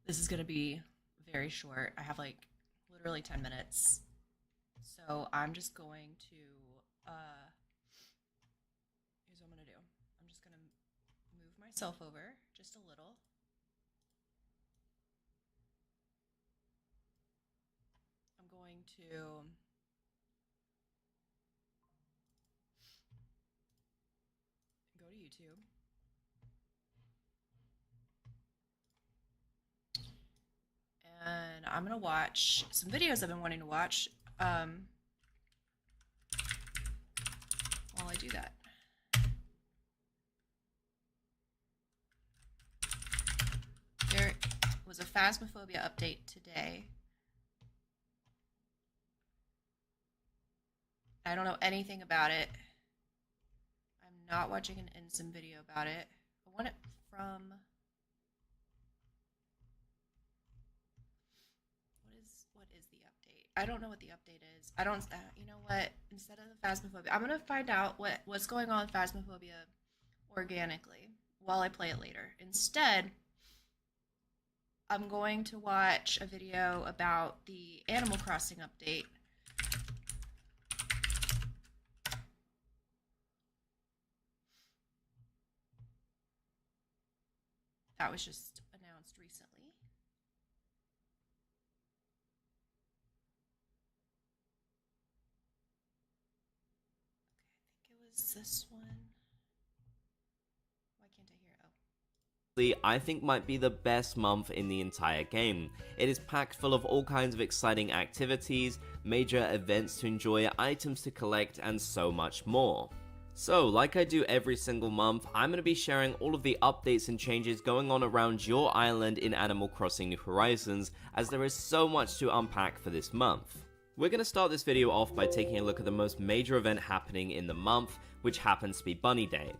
This is going to be very short. I have like literally 10 minutes. So I'm just going to, here's what I'm going to do. I'm just going to move myself over just a little. I'm going to go to YouTube. And I'm going to watch some videos I've been wanting to watch while I do that. There was a Phasmophobia update today. I don't know anything about it. I'm not watching an InSim video about it. I want it from... What is the update? I don't know what the update is. I don't... you know what? Instead of the Phasmophobia, I'm going to find out what's going on with Phasmophobia organically while I play it later. Instead, I'm going to watch a video about the Animal Crossing update. That was just announced recently. Okay, I think it was this one. Why can't I hear it? Oh. I think might be the best month in the entire game. It is packed full of all kinds of exciting activities, major events to enjoy, items to collect, and so much more. So, like I do every single month, I'm going to be sharing all of the updates and changes going on around your island in Animal Crossing New Horizons, as there is so much to unpack for this month. We're going to start this video off by taking a look at the most major event happening in the month, which happens to be Bunny Day.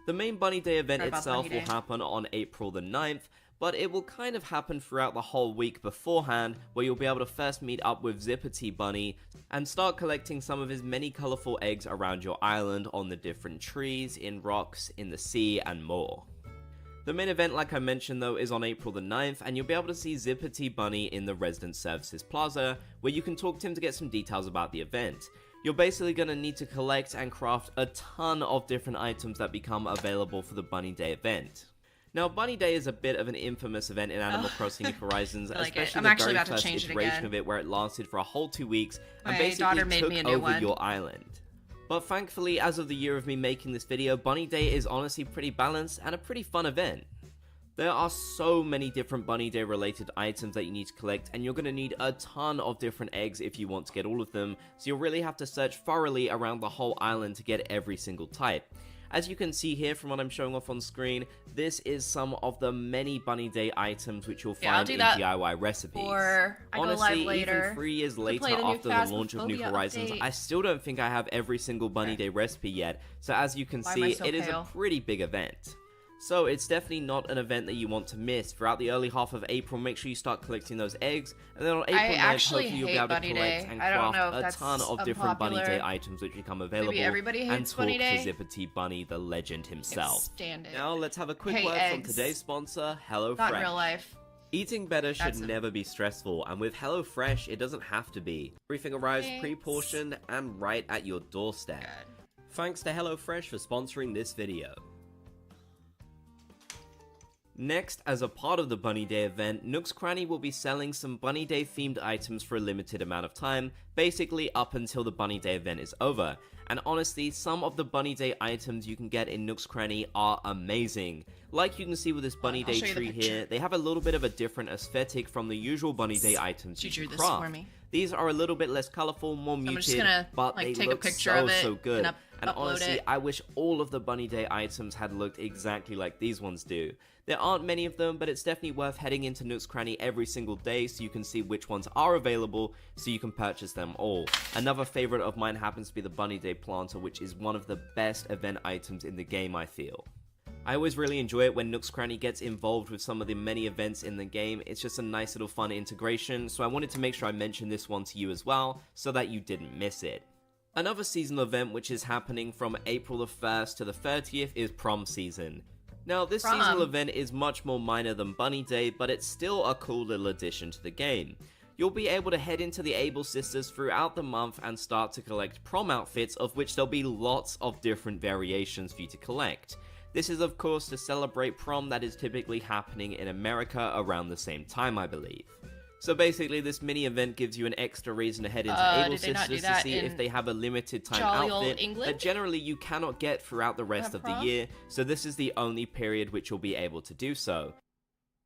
The main Bunny Day event itself will happen on April the 9th, but it will kind of happen throughout the whole week beforehand, where you'll be able to first meet up with Zipperty Bunny and start collecting some of his many colourful eggs around your island on the different trees, in rocks, in the sea, and more. The main event, like I mentioned though, is on April the 9th, and you'll be able to see Zipperty Bunny in the Resident Services Plaza, where you can talk to him to get some details about the event. You're basically going to need to collect and craft a ton of different items that become available for the Bunny Day event. Now, Bunny Day is a bit of an infamous event in Animal Crossing New Horizons, especially the very first iteration of it, where it lasted for a whole 2 weeks and basically took over your island. But thankfully, as of the year of me making this video, Bunny Day is honestly pretty balanced and a pretty fun event. There are so many different Bunny Day related items that you need to collect, and you're going to need a ton of different eggs if you want to get all of them, so you'll really have to search thoroughly around the whole island to get every single type. As you can see here from what I'm showing off on screen, this is some of the many Bunny Day items which you'll find in DIY recipes. Honestly, even 3 years later after the launch of New Horizons, I still don't think I have every single Bunny Day recipe yet, so as you can see, it is a pretty big event. So it's definitely not an event that you want to miss. Throughout the early half of April, make sure you start collecting those eggs, and then on April 9th, hopefully you'll be able to collect and craft a ton of different Bunny Day items which become available, and talk to Zipperty Bunny, the legend himself. Now let's have a quick word from today's sponsor, HelloFresh. Not in real life. Eating better should never be stressful, and with HelloFresh, it doesn't have to be. Everything arrives pre-portioned and right at your doorstep. Thanks to HelloFresh for sponsoring this video. Next, as a part of the Bunny Day event, Nook's Cranny will be selling some Bunny Day themed items for a limited amount of time, basically up until the Bunny Day event is over. And honestly, some of the Bunny Day items you can get in Nook's Cranny are amazing. Like you can see with this Bunny Day tree here, they have a little bit of a different aesthetic from the usual Bunny Day items you can craft. These are a little bit less colorful, more muted, but they look so good. And honestly, I wish all of the Bunny Day items had looked exactly like these ones do. There aren't many of them, but it's definitely worth heading into Nook's Cranny every single day so you can see which ones are available so you can purchase them all. Another favorite of mine happens to be the Bunny Day planter, which is one of the best event items in the game, I feel. I always really enjoy it when Nook's Cranny gets involved with some of the many events in the game. It's just a nice little fun integration, so I wanted to make sure I mentioned this one to you as well, so that you didn't miss it. Another seasonal event which is happening from April the 1st to the 30th is prom season. Now, this Prom. seasonal event is much more minor than Bunny Day, but it's still a cool little addition to the game. You'll be able to head into the Able Sisters throughout the month and start to collect prom outfits, of which there'll be lots of different variations for you to collect. This is of course to celebrate prom that is typically happening in America around the same time, I believe. So basically this mini event gives you an extra reason to head into Able Sisters to see if they have a limited time outfit that generally you cannot get throughout the rest of the year, so this is the only period which you'll be able to do so.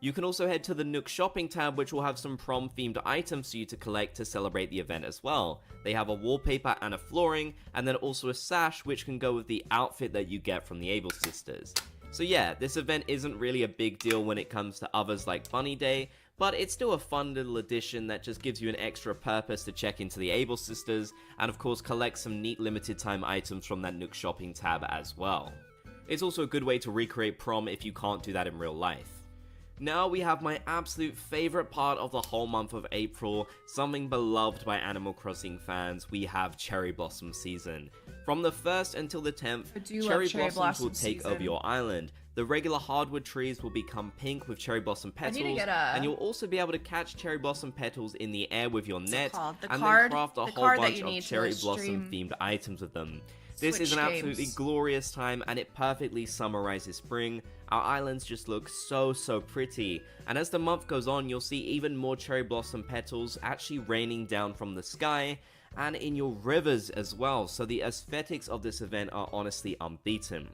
You can also head to the Nook shopping tab, which will have some prom themed items for you to collect to celebrate the event as well. They have a wallpaper and a flooring, and then also a sash which can go with the outfit that you get from the Able Sisters. So yeah, this event isn't really a big deal when it comes to others like Bunny Day, but it's still a fun little addition that just gives you an extra purpose to check into the Able Sisters, and of course collect some neat limited time items from that Nook shopping tab as well. It's also a good way to recreate prom if you can't do that in real life. Now we have my absolute favorite part of the whole month of April, something beloved by Animal Crossing fans. We have Cherry Blossom Season. From the 1st until the 10th, cherry blossoms will take over your island. The regular hardwood trees will become pink with cherry blossom petals, and you'll also be able to catch cherry blossom petals in the air with your net, and then craft a whole bunch of cherry blossom themed items with them. This is an absolutely glorious time, and it perfectly summarizes spring. Our islands just look so pretty, and as the month goes on, you'll see even more cherry blossom petals actually raining down from the sky, and in your rivers as well, so the aesthetics of this event are honestly unbeaten.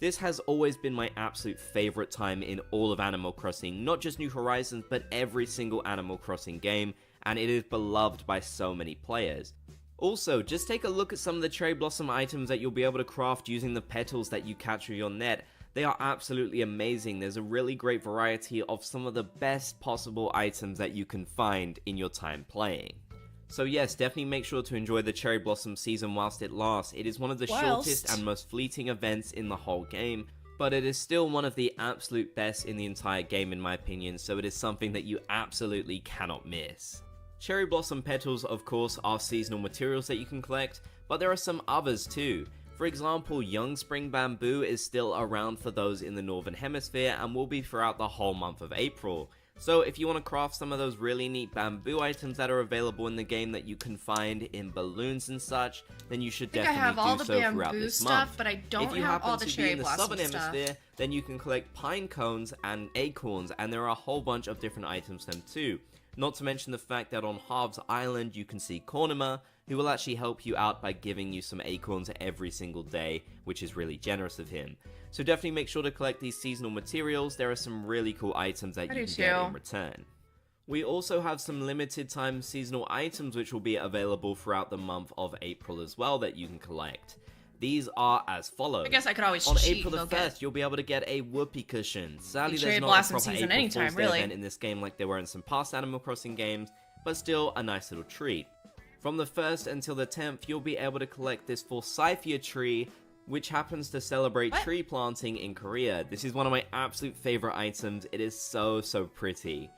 This has always been my absolute favorite time in all of Animal Crossing, not just New Horizons, but every single Animal Crossing game, and it is beloved by so many players. Also, just take a look at some of the cherry blossom items that you'll be able to craft using the petals that you catch with your net. They are absolutely amazing. There's a really great variety of some of the best possible items that you can find in your time playing. So yes, definitely make sure to enjoy the Cherry Blossom Season whilst it lasts. It is one of the shortest and most fleeting events in the whole game, but it is still one of the absolute best in the entire game in my opinion, so it is something that you absolutely cannot miss. Cherry Blossom Petals, of course, are seasonal materials that you can collect, but there are some others too. For example, Young Spring Bamboo is still around for those in the Northern Hemisphere and will be throughout the whole month of April. So if you want to craft some of those really neat bamboo items that are available in the game that you can find in balloons and such, then you should definitely do so throughout this month. But I don't if you have happen all the to cherry be in the blossom Southern stuff. Hemisphere, then you can collect pine cones and acorns, and there are a whole bunch of different items for them too. Not to mention the fact that on Harv's Island you can see Cornema, who will actually help you out by giving you some acorns every single day, which is really generous of him. So definitely make sure to collect these seasonal materials. There are some really cool items that you can get in return. We also have some limited time seasonal items which will be available throughout the month of April as well that you can collect. These are as follows. I guess I could always on cheat April the 1st, you'll be able to get a whoopee cushion. Sadly, there's Cherry not Blossom a proper season April anytime, Fool's Day really. event in this game like there were in some past Animal Crossing games, but still a nice little treat. From the 1st until the 10th, you'll be able to collect this Forsythia tree, which happens to celebrate tree planting in Korea. This is one of my absolute favorite items. It is so pretty.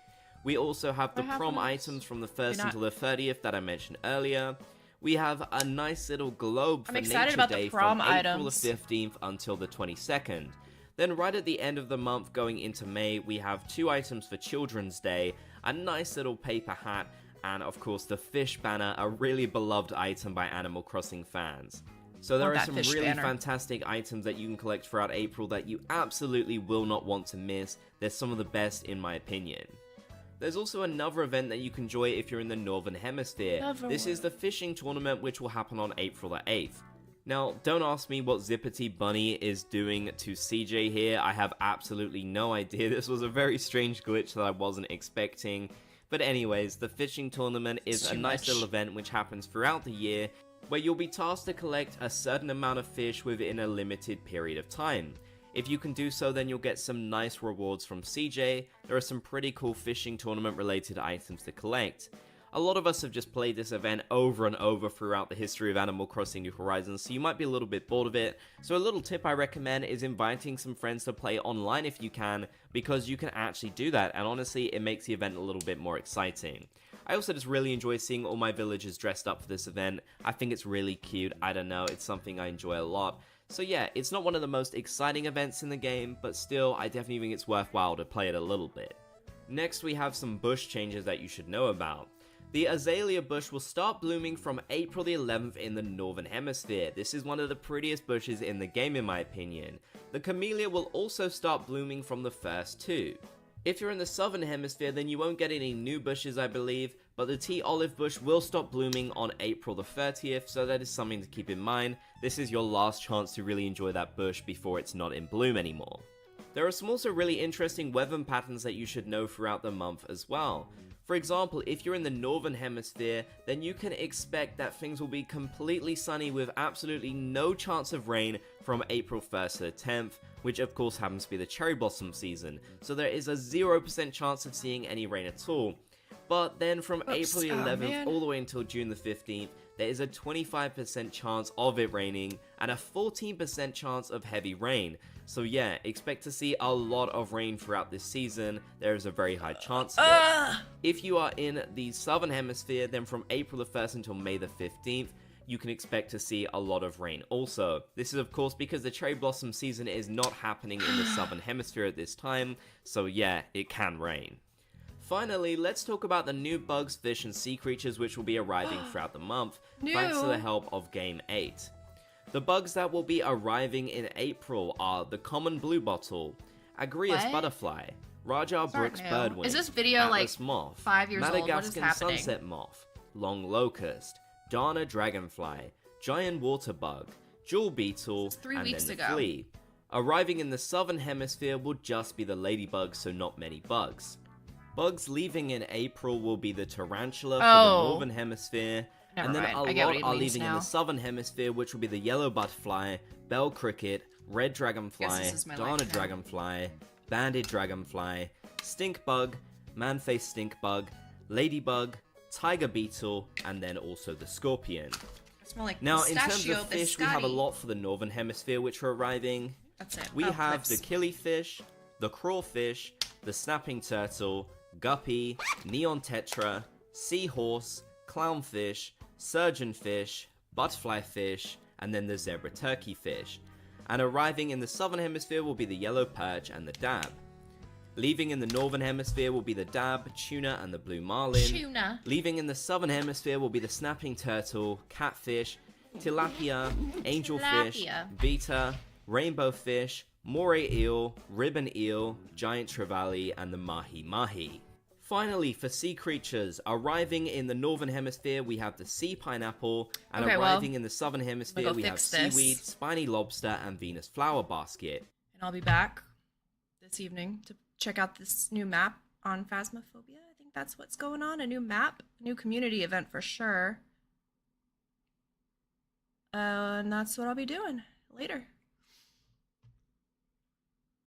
We also have the prom items from the 1st until the 30th that I mentioned earlier. We have a nice little globe for Nature Day from April the 15th until the 22nd. Then right at the end of the month going into May, we have 2 items for Children's Day, a nice little paper hat, and of course the fish banner, a really beloved item by Animal Crossing fans. So there are some really fantastic items that you can collect throughout April that you absolutely will not want to miss. They're some of the best in my opinion. There's also another event that you can enjoy if you're in the Northern Hemisphere. This is the fishing tournament which will happen on April the 8th. Now, don't ask me what Zippity Bunny is doing to CJ here. I have absolutely no idea. This was a very strange glitch that I wasn't expecting. But anyways, the fishing tournament is a nice little event which happens throughout the year, where you'll be tasked to collect a certain amount of fish within a limited period of time. If you can do so, then you'll get some nice rewards from CJ. There are some pretty cool fishing tournament related items to collect. A lot of us have just played this event over and over throughout the history of Animal Crossing New Horizons, so you might be a little bit bored of it. So a little tip I recommend is inviting some friends to play online if you can, because you can actually do that, and honestly, it makes the event a little bit more exciting. I also just really enjoy seeing all my villagers dressed up for this event. I think it's really cute. I don't know, it's something I enjoy a lot. So yeah, it's not one of the most exciting events in the game, but still, I definitely think it's worthwhile to play it a little bit. Next, we have some bush changes that you should know about. The azalea bush will start blooming from April the 11th in the Northern Hemisphere. This is one of the prettiest bushes in the game in my opinion. The camellia will also start blooming from the 1st too. If you're in the Southern Hemisphere, then you won't get any new bushes, I believe, but the tea olive bush will stop blooming on April the 30th, so that is something to keep in mind. This is your last chance to really enjoy that bush before it's not in bloom anymore. There are some also really interesting weather patterns that you should know throughout the month as well. For example, if you're in the Northern Hemisphere, then you can expect that things will be completely sunny with absolutely no chance of rain from April 1st to the 10th, which of course happens to be the cherry blossom season, so there is a 0% chance of seeing any rain at all. But then from April the 11th all the way until June the 15th, there is a 25% chance of it raining and a 14% chance of heavy rain. So yeah, expect to see a lot of rain throughout this season. There is a very high chance of it. If you are in the Southern Hemisphere, then from April the 1st until May the 15th, you can expect to see a lot of rain also. This is of course because the cherry blossom season is not happening in the Southern Hemisphere at this time, so yeah, it can rain. Finally, let's talk about the new bugs, fish, and sea creatures which will be arriving throughout the month, thanks to the help of Game 8. The bugs that will be arriving in April are the common bluebottle, Agrias butterfly, Raja Brooks birdwing, is this video Atlas like moth, 5 years old? What is Madagascan happening? sunset moth, long locust, Dana dragonfly, giant water bug, jewel beetle, and then the flea. Arriving in the Southern Hemisphere will just be the ladybugs, so not many bugs. Bugs leaving in April will be the tarantula for the Northern Hemisphere, and then a lot are leaving in the Southern Hemisphere, which will be the yellow butterfly, bell cricket, red dragonfly, Dana dragonfly, banded dragonfly, stink bug, man-faced stink bug, ladybug, tiger beetle, and then also the scorpion. Now, in terms of fish, we have a lot for the Northern Hemisphere which are arriving. That's it. We have the killifish, the crawfish, the snapping turtle, guppy, neon tetra, seahorse, clownfish, surgeonfish, butterfly fish, and then the zebra turkey fish. And arriving in the Southern Hemisphere will be the yellow perch and the dab. Leaving in the Northern Hemisphere will be the dab, tuna, and the blue marlin. Leaving in the Southern Hemisphere will be the snapping turtle, catfish, tilapia, angelfish, beta, rainbow fish, moray eel, ribbon eel, giant trevally, and the mahi-mahi. Finally, for sea creatures, arriving in the Northern Hemisphere, we have the sea pineapple, and arriving in the Southern Hemisphere, we have seaweed, spiny lobster, and Venus flower basket. And I'll be back this evening to check out this new map on Phasmophobia. I think that's what's going on. A new map, a new community event for sure. And that's what I'll be doing later.